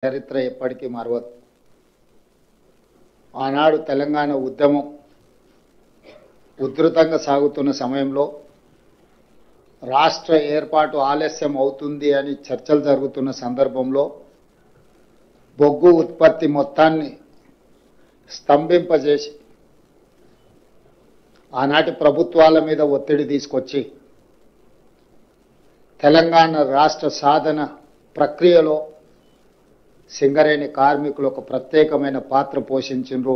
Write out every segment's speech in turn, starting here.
చరిత్ర ఎప్పటికీ మరవదు. ఆనాడు తెలంగాణ ఉద్యమం ఉధృతంగా సాగుతున్న సమయంలో రాష్ట్ర ఏర్పాటు ఆలస్యం అవుతుంది అని చర్చలు జరుగుతున్న సందర్భంలో బొగ్గు ఉత్పత్తి మొత్తాన్ని స్తంభింపజేసి ఆనాటి ప్రభుత్వాల మీద ఒత్తిడి తీసుకొచ్చి తెలంగాణ రాష్ట్ర సాధన ప్రక్రియలో సింగరేణి కార్మికులు ఒక ప్రత్యేకమైన పాత్ర పోషించారు.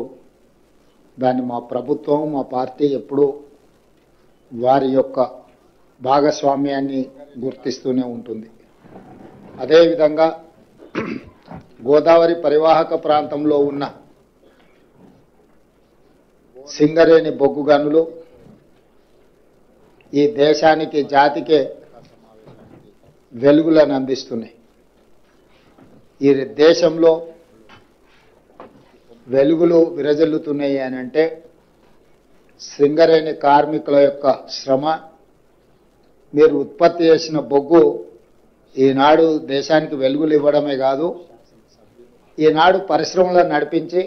దాన్ని మా ప్రభుత్వం మా పార్టీ ఎప్పుడూ వారి యొక్క భాగస్వామ్యాన్ని గుర్తిస్తూనే ఉంటుంది. అదేవిధంగా గోదావరి పరివాహక ప్రాంతంలో ఉన్న సింగరేణి బొగ్గు గనులు ఈ దేశానికి జాతికే వెలుగులను అందిస్తున్నాయి. ఈ దేశంలో వెలుగులు విరజల్లుతున్నాయి అని అంటే సింగరేణి కార్మికుల యొక్క శ్రమ, మీరు ఉత్పత్తి చేసిన బొగ్గు ఈనాడు దేశానికి వెలుగులు ఇవ్వడమే కాదు, ఈనాడు పరిశ్రమలను నడిపించి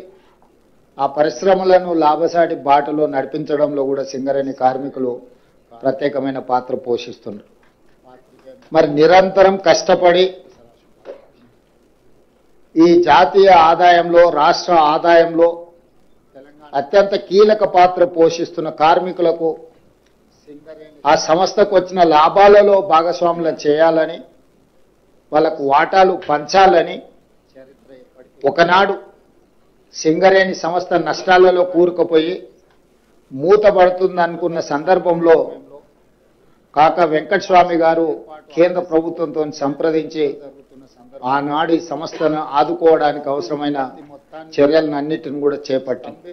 ఆ పరిశ్రమలను లాభసాటి బాటలో నడిపించడంలో కూడా సింగరేణి కార్మికులు ప్రత్యేకమైన పాత్ర పోషిస్తున్నారు. మరి నిరంతరం కష్టపడి ఈ జాతీయ ఆదాయంలో రాష్ట్ర ఆదాయంలో అత్యంత కీలక పాత్ర పోషిస్తున్న కార్మికులకు ఆ సంస్థకు వచ్చిన లాభాలలో భాగస్వాములను చేయాలని, వాళ్ళకు వాటాలు పంచాలని, ఒకనాడు సింగరేణి సంస్థ నష్టాలలో కూరుకుపోయి మూతపడుతుంది అనుకున్న సందర్భంలో కాకా వెంకటస్వామి గారు కేంద్ర ప్రభుత్వంతో సంప్రదించి ఆనాడు ఈ సంస్థను ఆదుకోవడానికి అవసరమైన చర్యలన్నిటిని కూడా చేపట్టింది.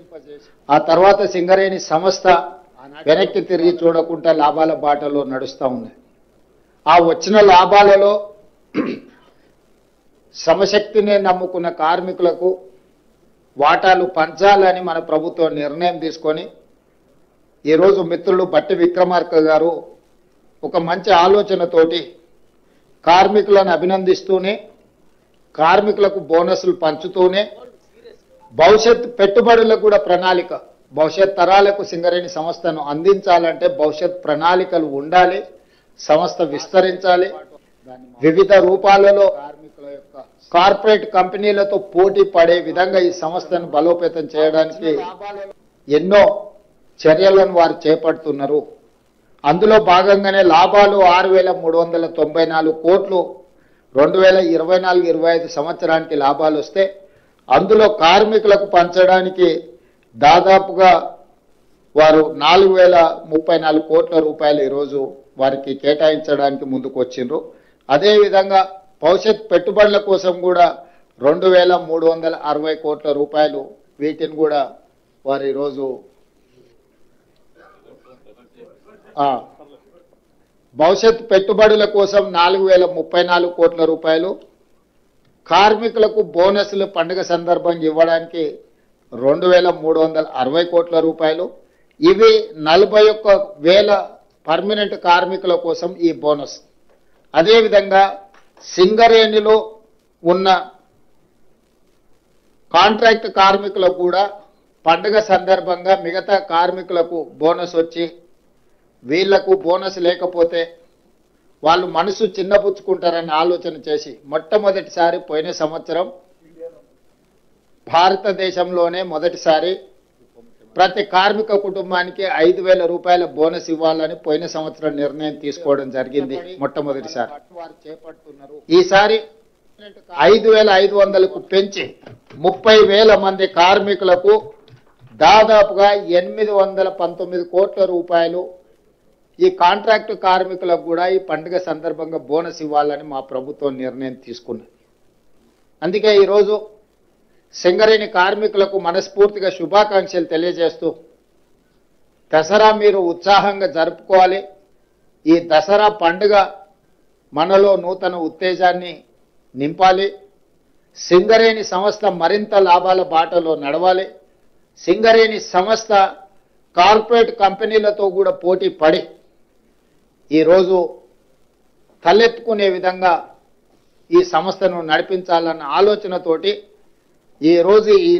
ఆ తర్వాత సింగరేణి సంస్థ వెనక్కి తిరిగి చూడకుండా లాభాల బాటలో నడుస్తూ ఉంది. ఆ వచ్చిన లాభాలలో శ్రమశక్తిని నమ్ముకున్న కార్మికులకు వాటాలు పంచాలని మన ప్రభుత్వం నిర్ణయం తీసుకొని ఈరోజు మిత్రులు బట్టి విక్రమార్క గారు ఒక మంచి ఆలోచనతోటి కార్మికులను అభినందిస్తూనే కార్మికులకు బోనస్లు పంచుతూనే భవిష్యత్ పెట్టుబడులకు కూడా ప్రణాళిక, భవిష్యత్ తరాలకు సింగరేణి సంస్థను అందించాలంటే భవిష్యత్ ప్రణాళికలు ఉండాలి, సంస్థ విస్తరించాలి, వివిధ రూపాలలో కార్పొరేట్ కంపెనీలతో పోటీ పడే విధంగా ఈ సంస్థను బలోపేతం చేయడానికి ఎన్నో చర్యలను వారు చేపడుతున్నారు. అందులో భాగంగానే లాభాలు 6,394 కోట్లు 2024-25 సంవత్సరానికి లాభాలు వస్తే అందులో కార్మికులకు పంచడానికి దాదాపుగా వారు 4,034 కోట్ల రూపాయలు ఈరోజు వారికి కేటాయించడానికి ముందుకు వచ్చిండ్రు. అదేవిధంగా భవిష్యత్ పెట్టుబడుల కోసం కూడా 2,360 కోట్ల రూపాయలు వీటిని కూడా వారు ఈరోజు భవిష్యత్ పెట్టుబడుల కోసం 4,034 కోట్ల రూపాయలు, కార్మికులకు బోనస్లు పండుగ సందర్భంగా ఇవ్వడానికి 2,360 కోట్ల రూపాయలు, ఇవి 41,000 పర్మనెంట్ కార్మికుల కోసం ఈ బోనస్. అదేవిధంగా సింగరేణిలో ఉన్న కాంట్రాక్ట్ కార్మికులకు కూడా పండుగ సందర్భంగా మిగతా కార్మికులకు బోనస్ వచ్చి వీళ్లకు బోనస్ లేకపోతే వాళ్ళు మనసు చిన్నపుచ్చుకుంటారని ఆలోచన చేసి మొట్టమొదటిసారి పోయిన సంవత్సరం భారతదేశంలోనే మొదటిసారి ప్రతి కార్మిక కుటుంబానికి 5,000 రూపాయల బోనస్ ఇవ్వాలని పోయిన సంవత్సరం నిర్ణయం తీసుకోవడం జరిగింది. మొట్టమొదటిసారి ఈసారి 5,500కు పెంచి 30,000 మంది కార్మికులకు దాదాపుగా 819 కోట్ల రూపాయలు ఈ కాంట్రాక్ట్ కార్మికులకు కూడా ఈ పండుగ సందర్భంగా బోనస్ ఇవ్వాలని మా ప్రభుత్వం నిర్ణయం తీసుకున్నది. అందుకే ఈరోజు సింగరేణి కార్మికులకు మనస్ఫూర్తిగా శుభాకాంక్షలు తెలియజేస్తూ దసరా మీరు ఉత్సాహంగా జరుపుకోవాలి. ఈ దసరా పండుగ మనలో నూతన ఉత్తేజాన్ని నింపాలి. సింగరేణి సంస్థ మరింత లాభాల బాటలో నడవాలి. సింగరేణి సంస్థ కార్పొరేట్ కంపెనీలతో కూడా పోటీ పడి ఈరోజు తలెత్తుకునే విధంగా ఈ సంస్థను నడిపించాలన్న ఆలోచనతోటి ఈ రోజు ఈ